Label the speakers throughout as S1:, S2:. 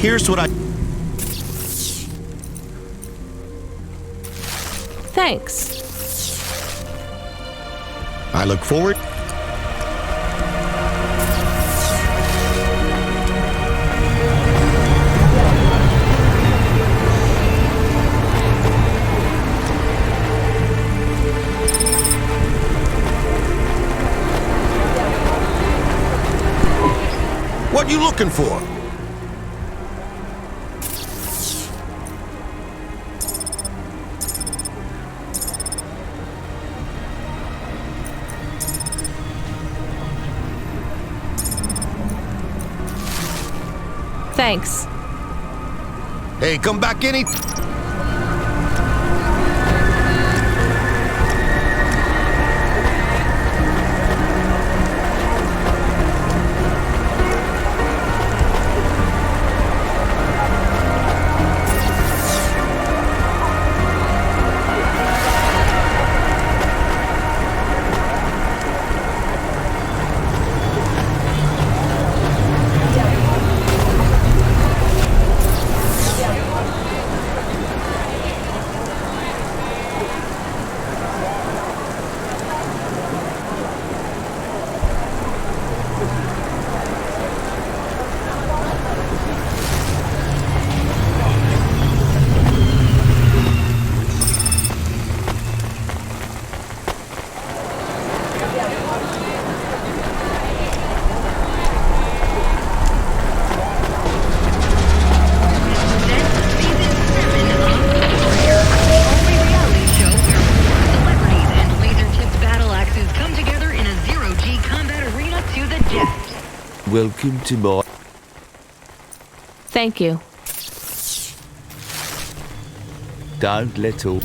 S1: Here's what I...
S2: Thanks.
S1: I look forward... What you looking for?
S2: Thanks.
S1: Hey, come back any...
S3: Welcome to my...
S2: Thank you.
S3: Don't let up.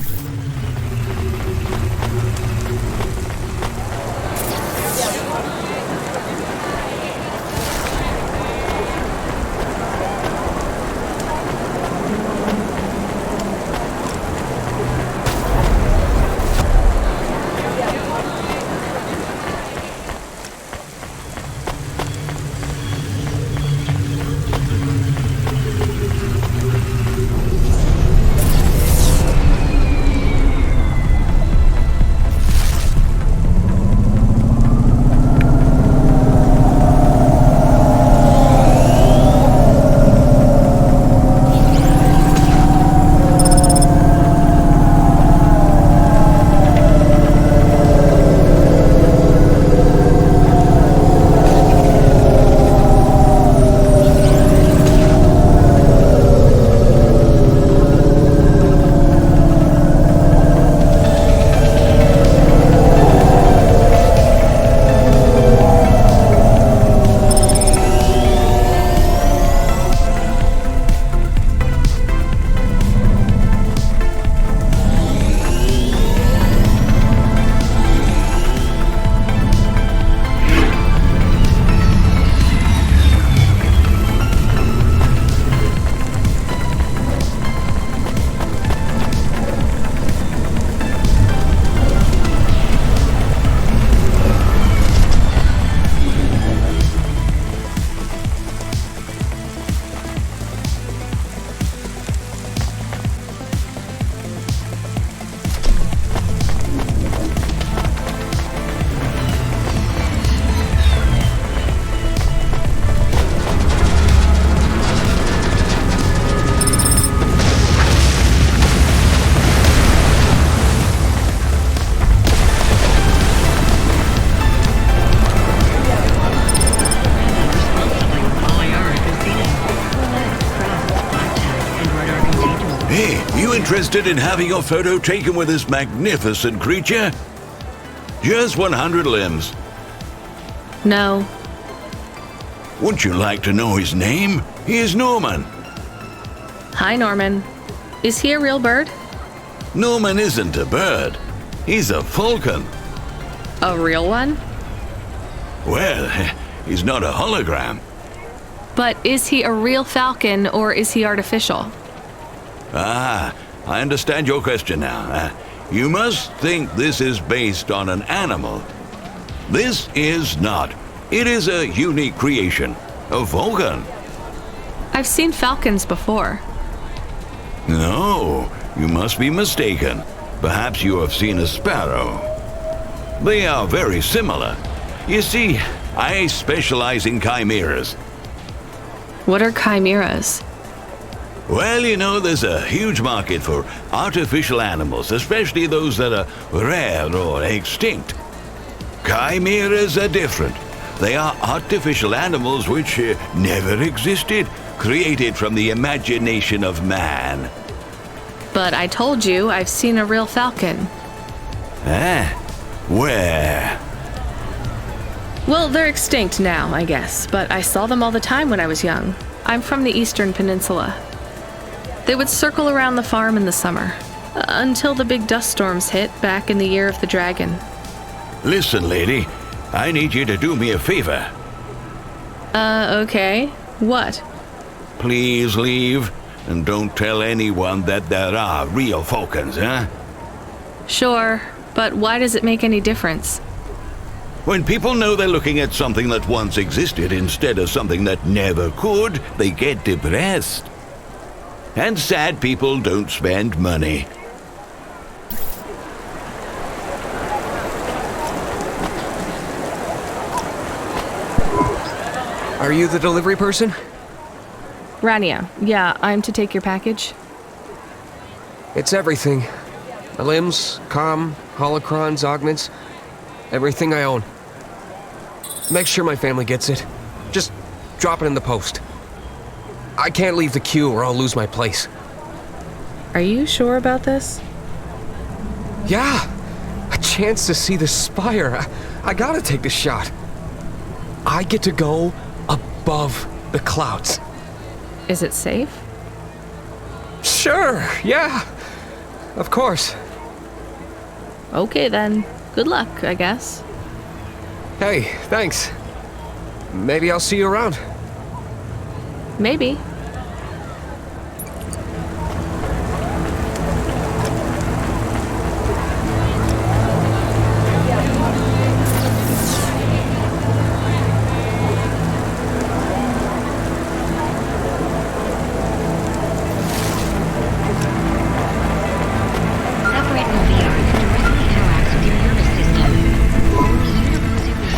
S4: Interested in having your photo taken with this magnificent creature? Just 100 limbs.
S2: No.
S4: Would you like to know his name? He is Norman.
S2: Hi, Norman. Is he a real bird?
S4: Norman isn't a bird. He's a falcon.
S2: A real one?
S4: Well, he's not a hologram.
S2: But is he a real falcon or is he artificial?
S4: Ah, I understand your question now. You must think this is based on an animal. This is not. It is a unique creation, a falcon.
S2: I've seen falcons before.
S4: No, you must be mistaken. Perhaps you have seen a sparrow. They are very similar. You see, I specialize in chimeras.
S2: What are chimeras?
S4: Well, you know, there's a huge market for artificial animals, especially those that are rare or extinct. Chimeras are different. They are artificial animals which never existed, created from the imagination of man.
S2: But I told you I've seen a real falcon.
S4: Eh? Where?
S2: Well, they're extinct now, I guess, but I saw them all the time when I was young. I'm from the Eastern Peninsula. They would circle around the farm in the summer, until the big dust storms hit back in the year of the dragon.
S4: Listen, lady, I need you to do me a favor.
S2: Okay. What?
S4: Please leave, and don't tell anyone that there are real falcons, huh?
S2: Sure, but why does it make any difference?
S4: When people know they're looking at something that once existed instead of something that never could, they get depressed. And sad people don't spend money.
S5: Are you the delivery person?
S2: Rania, yeah, I'm to take your package.
S5: It's everything. My limbs, comm, holocrons, augments, everything I own. Make sure my family gets it. Just drop it in the post. I can't leave the queue or I'll lose my place.
S2: Are you sure about this?
S5: Yeah, a chance to see the spire. I gotta take the shot. I get to go above the clouds.
S2: Is it safe?
S5: Sure, yeah. Of course.
S2: Okay then. Good luck, I guess.
S5: Hey, thanks. Maybe I'll see you around.
S2: Maybe.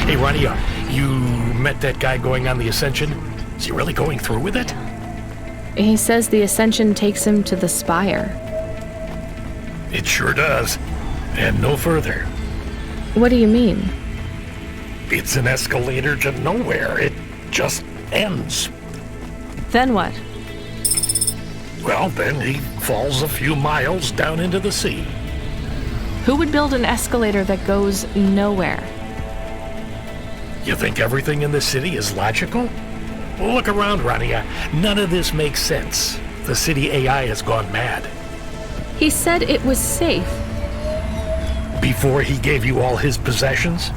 S6: Hey, Ronnie, you met that guy going on the Ascension? Is he really going through with it?
S2: He says the Ascension takes him to the spire.
S6: It sure does. And no further.
S2: What do you mean?
S6: It's an escalator to nowhere. It just ends.
S2: Then what?
S6: Well, then he falls a few miles down into the sea.
S2: Who would build an escalator that goes nowhere?
S6: You think everything in the city is logical? Look around, Rania. None of this makes sense. The city AI has gone mad.
S2: He said it was safe.
S6: Before he gave you all his possessions,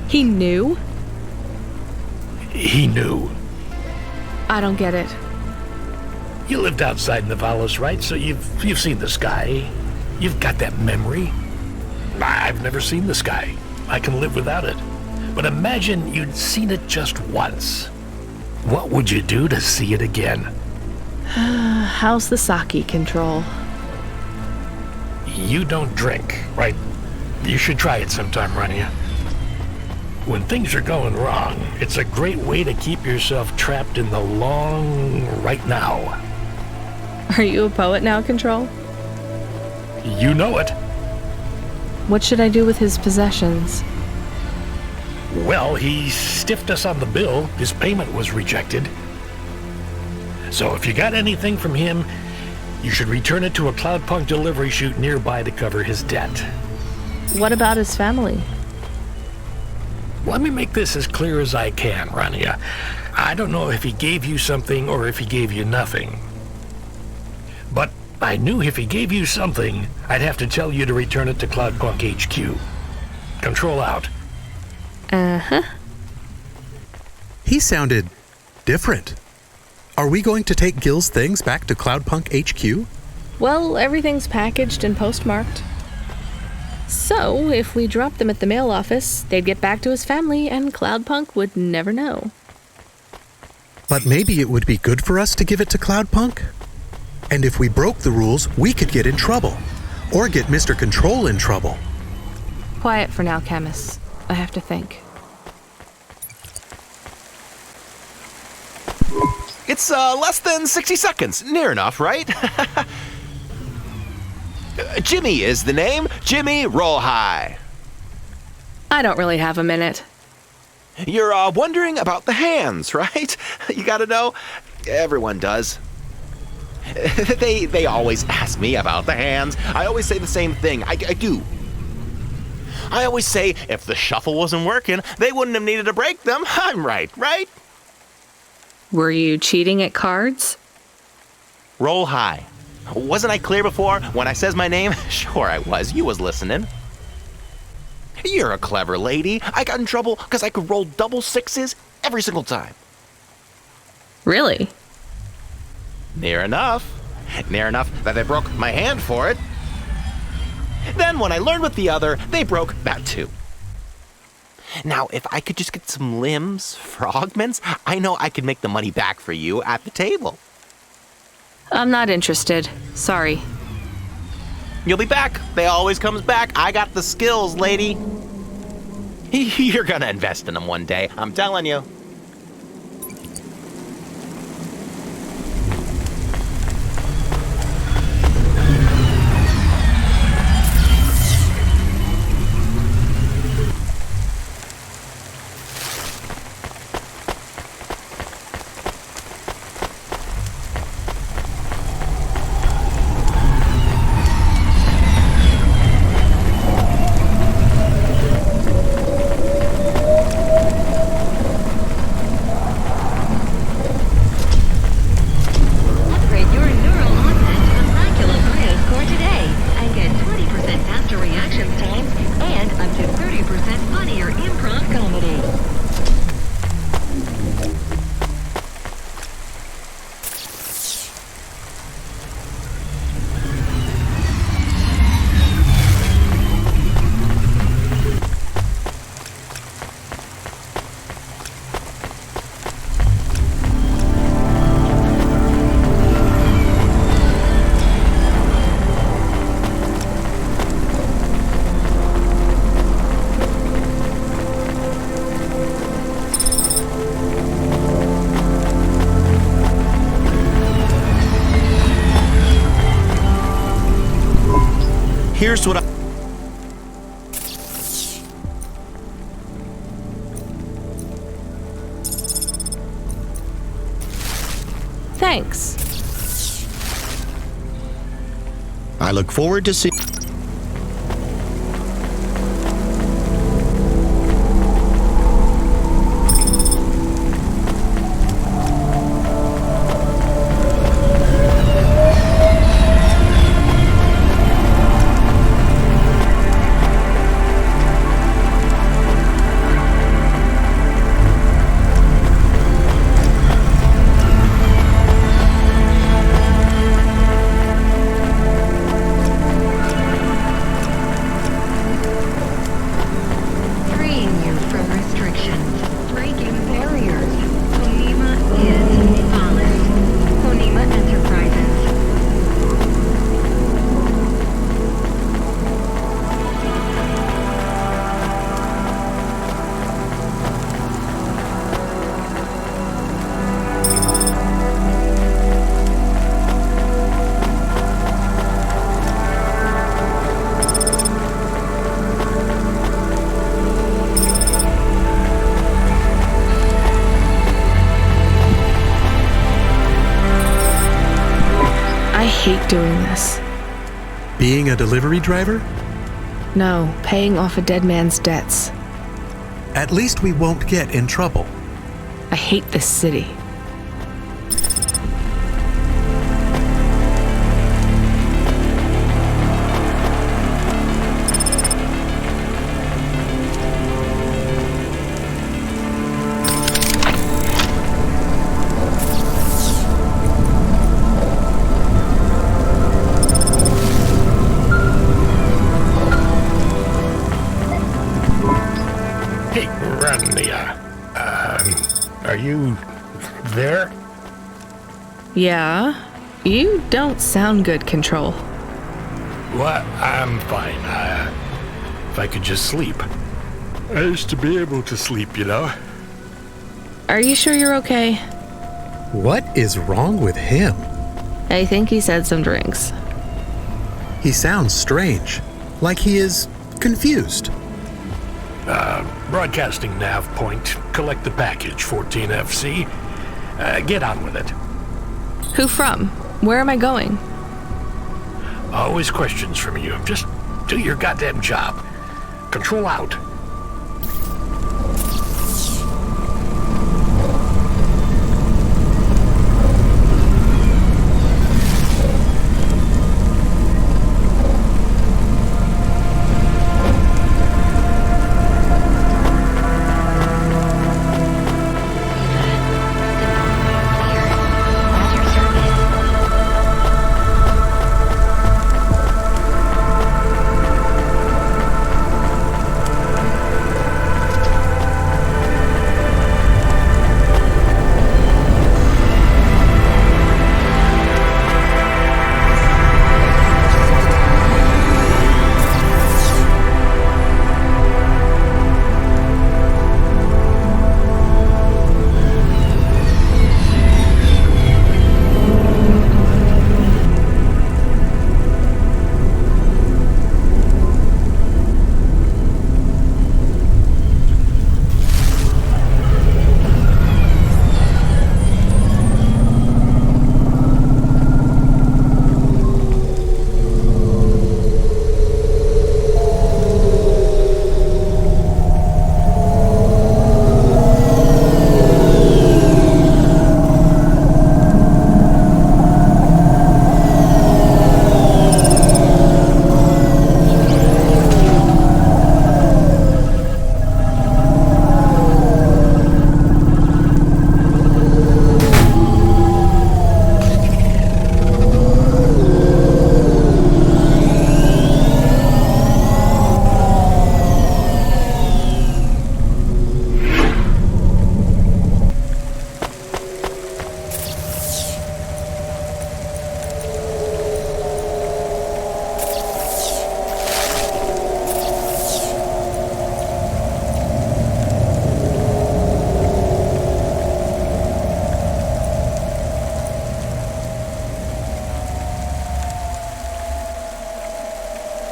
S2: He knew?
S6: he knew.
S2: I don't get it.
S6: You lived outside Navalis, right? So you've seen the sky. You've got that memory. I've never seen the sky. I can live without it. But imagine you'd seen it just once. What would you do to see it again?
S2: How's the sake control?
S6: You don't drink, right? You should try it sometime, Rania. When things are going wrong, it's a great way to keep yourself trapped in the long right now.
S2: Are you a poet now, Control?
S6: You know it.
S2: What should I do with his possessions?
S6: Well, he stiffed us on the bill. His payment was rejected. So if you got anything from him, you should return it to a Cloudpunk delivery chute nearby to cover his debt.
S2: What about his family?
S6: Let me make this as clear as I can, Rania. I don't know if he gave you something or if he gave you nothing. But I knew if he gave you something, I'd have to tell you to return it to Cloudpunk HQ. Control out.
S2: Uh-huh.
S7: He sounded different. Are we going to take Gil's things back to Cloudpunk HQ?
S2: Well, everything's packaged and postmarked. So, if we dropped them at the mail office, they'd get back to his family and Cloudpunk would never know.
S7: But maybe it would be good for us to give it to Cloudpunk? And if we broke the rules, we could get in trouble. Or get Mr. Control in trouble.
S2: Quiet for now, Camus. I have to think.
S8: It's less than 60 seconds. Near enough, right? Jimmy is the name. Jimmy, roll high.
S2: I don't really have a minute.
S8: You're wondering about the hands, right? You gotta know. Everyone does. They always ask me about the hands. I always say the same thing. I do. I always say if the shuffle wasn't working, they wouldn't have needed to break them. I'm right?
S2: Were you cheating at cards?
S8: Roll high. Wasn't I clear before when I says my name? Sure I was. You was listening. You're a clever lady. I got in trouble because I could roll double sixes every single time.
S2: Really?
S8: Near enough. Near enough that they broke my hand for it. Then when I learned with the other, they broke that too. Now, if I could just get some limbs for augments, I know I could make the money back for you at the table.
S2: I'm not interested. Sorry.
S8: You'll be back. They always comes back. I got the skills, lady. You're gonna invest in them one day, I'm telling you. Here's what
S2: Thanks.
S1: I look forward to seeing...
S2: I hate doing this.
S7: Being a delivery driver?
S2: No, paying off a dead man's debts.
S7: At least we won't get in trouble.
S2: I hate this city.
S6: Hey, Rania. Are you there?
S2: Yeah? You don't sound good, Control.
S6: What? I'm fine. If I could just sleep. I used to be able to sleep, you know?
S2: Are you sure you're okay?
S7: What is wrong with him?
S2: I think he said some drinks.
S7: He sounds strange, like he is confused.
S6: Broadcasting nav point. Collect the package, 14FC. Get on with it.
S2: Who from? Where am I going?
S6: Always questions from you. Just do your goddamn job. Control out.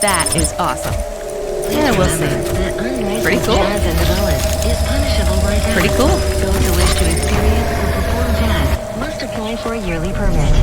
S9: That is awesome. Yeah, we'll see. Pretty cool. Pretty cool. Those who wish to experience or perform jazz must apply for a yearly permit.